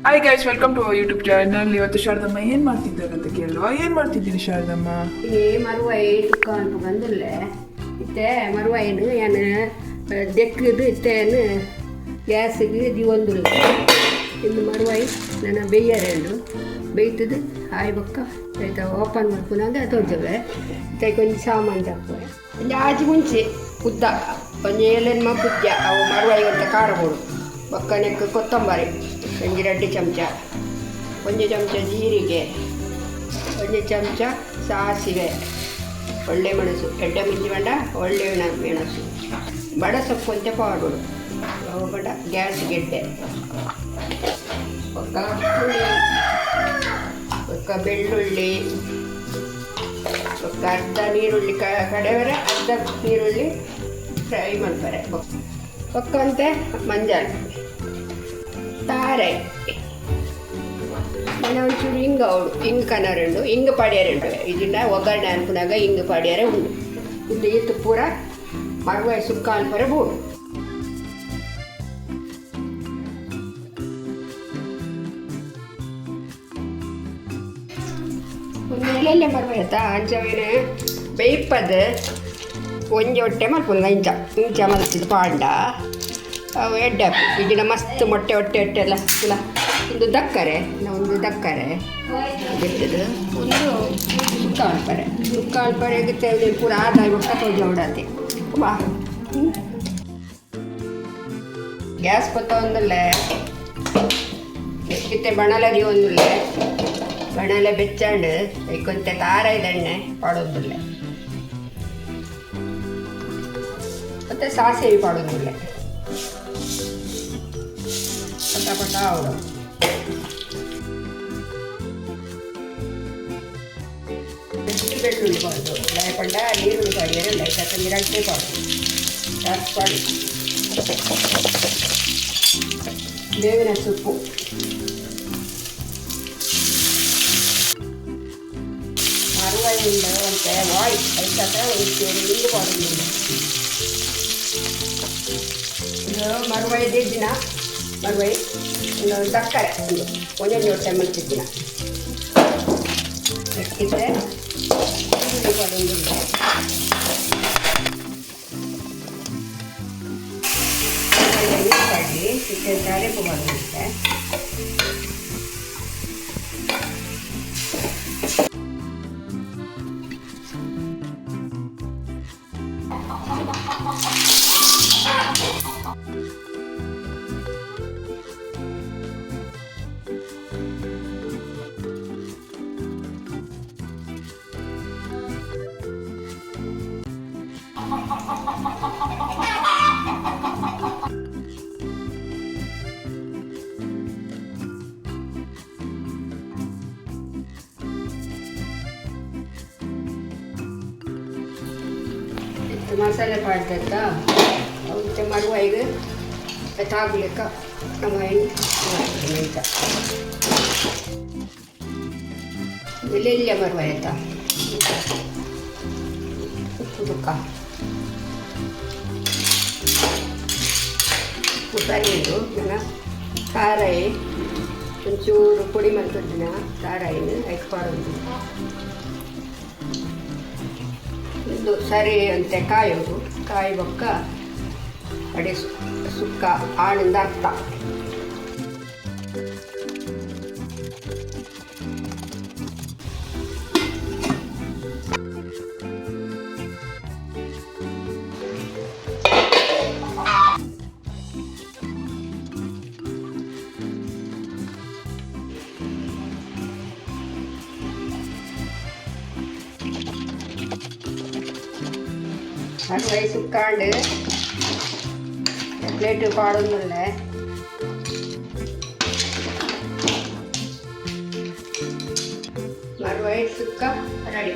Hi guys, welcome to YouTube channel. ಇವತ್ತು ಶಾರದಮ್ಮ ಏನು ಮಾಡ್ತಿದ್ದಾರೆ ಅಂತ ಕೇಳುವ. ಏನು ಮಾಡ್ತಿದ್ದೀರಿ ಶಾರದಮ್ಮ? ಈ ಮರುವಾಯಿ ತುಕ್ಕ ಬಂದಿಲ್ಲ ಇತ್ತೆ ಮರುವಾಯಿನು ಏನು ದೆಕ್ಕದು ಇತ್ತೇನು ಗ್ಯಾಸಿಗೆ ದಿವಂದಿಲ್ಲ ಇನ್ನು ಮರುವಾಯಿ ನನ್ನ ಬೇಯರೆಂಡು ಬೇಯ್ತದೆ ಹಾಯ್ ಬೊಕ್ಕ ಆಯ್ತಾ ಓಪನ್ ಮಾಡ್ಕೊಂಡಾಗ ತೊಳ್ತೇವೆ ಮತ್ತೆ ಕೊಂಚ ಸಾಮಾನು ಹಾಕ್ತೇವೆ ಒಂದು ಆಚೆ ಮುಂಚೆ ಉದ್ದ ಒಂದು ಏಳೆನ್ಮ ಪುಜ್ಜ ಅವು ಮರುವಾಯಿ ಅಂತ ಕಾರಗಳು ಬೊಕ್ಕನೆಕ್ಕೆ ಕೊತ್ತಂಬರಿ ಒಂದು 2 ಚಮಚ, 1 ಚಮಚ ಜೀರಿಗೆ, 1 ಚಮಚ ಸಾಸಿವೆ, ಒಳ್ಳೆ ಮೆಣಸು, ಎಡ್ಡೆ ಮಿಂಚಿ ಬಂಡ ಒಳ್ಳೆ ಮೆಣಸು, ಬಡ ಸೊಪ್ಪು ಅಂತ ಪೌಡರು, ಬಡ ಗ್ಯಾಸ್ ಗೆಡ್ಡೆ, ಒಕ್ಕ ಬೆಳ್ಳುಳ್ಳಿ, ಒಕ್ಕ ಅರ್ಧ ನೀರುಳ್ಳಿ ಕಡೆವರೆ ಅರ್ಧ ನೀರುಳ್ಳಿ ಫ್ರೈ ಮಾಡ್ತಾರೆ. ಒಕ್ಕಂತೆ ಮಂಜಾಳು ತಾರೆ ಒಂಚೂರು ಹಿಂಗೆ ಅವಳು ಹಿಂಗೆ ಕನ್ನರೆಂಡು ಹಿಂಗೆ ಪಡಿಯರೆಂಡು ಇದನ್ನ ಒಗ್ಗರಣೆ ಅನ್ಕೊಂಡಾಗ ಹಿಂಗೆ ಪಡಿಯರೆ ಉಂಡು ಇದು ಇತ್ತು ಪೂರ ಮರುವಾಯಿ ಸುಕ್ಕ ಅನ್ಪರೆ ಬೋಡು. ಒಂದು ಎಲೆಲ್ಲೇ ಮರುವಾಯಿ ಆಯ್ತಾ ಅಂಚವೇನೆ ಬೇಯ್ಪದು ಒಂಜಿ ಹೊಟ್ಟೆ ಮಲ್ಪೊಂದು ಇಂಚ ಮಲ್ತಿದ್ದು ಪಾಂಡ ಅವು ಎಡ್ಡೆ ಇದನ್ನ ಮಸ್ತ್ ಮೊಟ್ಟೆ ಎಲ್ಲ ಇಲ್ಲ ಒಂದು ದಕ್ಕರೆ ಬಿಟ್ಟದು ಒಂದು ಸುಕ್ಕ ಅಲ್ಪರೆ ಗಿತ್ತೆ ಪೂರ ಆದಾಯ ಮೊಟ್ಟ ಕೊಂಚ ಉಡಾತೆ ಬಾ ಗ್ಯಾಸ್ ಕೊತ್ತ ಒಂದಲ್ಲೇ ಗಿತ್ತೆ ಬಣಲರಿ ಒಂದಲ್ಲೇ ಬಣಲೆ ಬೆಚ್ಚಂಡು ಕೊಂತೆ ತಾರ ಇದೆಣ್ಣೆ ಪಾಡೋದಿಲ್ಲ ಮತ್ತು ಸಾಸಿವೆ ಪಾಡೋದಿಲ್ಲ ಪಟ ಅವಳು ಬೆಳ್ಳುಳ್ಳಿ ಪಾಡು ಲೈಪಂಡ ನೀರುಳ್ಳಿ ಪಾಡಿಯರೆ ಲೈಟ್ ಹಾಕಂದ್ರೆ ಅಡ್ಡೆ ಪಾಡು ಜಾಸ್ತಿ ಪಾಡಿ ಬೇವಿನ ಸೊಪ್ಪು ಮರುವಾಯಿ ಉಂಡ ಒಂತೆ ವಾಯ್ ಐತಾಕ ಒಂದು ನೀರು ಪಾಡೋದಿಲ್ಲ ಇದು ಮರುವಾಯಿ ದಿನ ಮರುವಾಯಿ ಒಂದು ಸಕ್ಕರೆ ಒಂದೊಂದು ಹೊಟ್ಟೆ ಮಲ್ತಿದ್ದಿನ ಇಟ್ಟಿದ್ದೆ ಈರುಳ್ಳಿ ಪಡೋದಿಲ್ಲ ನೀರು ಚಿಕನ್ ತಾರೀಕು ಮಾಡೋದಿತ್ತೆ ಮಸಾಲೆ ಪಾಡ್ದತ್ತ ಅವತ್ತೆ ಮರುವಾಯಿಗೆ ತಾಗಲಿಕ್ಕ ನಮ್ಮ ಮೆಂತ ಬೆಳ್ಳುಳ್ಳಿ ಮರುವಾಯಿ ಆಯ್ತಾ ಉಪ್ಪು ತುಕ್ಕ ಉಪ್ಪು ಸರಿದು ನನ್ನ ಕಾರಾಯಿ ಒಂಚೂರು ಪುಡಿ ಮಾಡ್ತಿದ್ದಿನ ಕಾರಾಯಿನ ಎಕ್ಸ್ಪಾಡೋದು ಇದು ಸರಿ ಅಂತೆ ಕಾಯೋದು ಕಾಯಿ ಬೊಕ್ಕ ಅಡಿ ಸುಕ್ಕ ಆಳಿಂದ ಅರ್ಥ ಮರುವಾಯಿ ಸುಕ್ಕಾಂಡು ಪ್ಲೇಟ್ ಪಾಡೋದಿಲ್ಲ ಮರುವಾಯಿ ಸುಕ್ಕ ರೆಡಿ.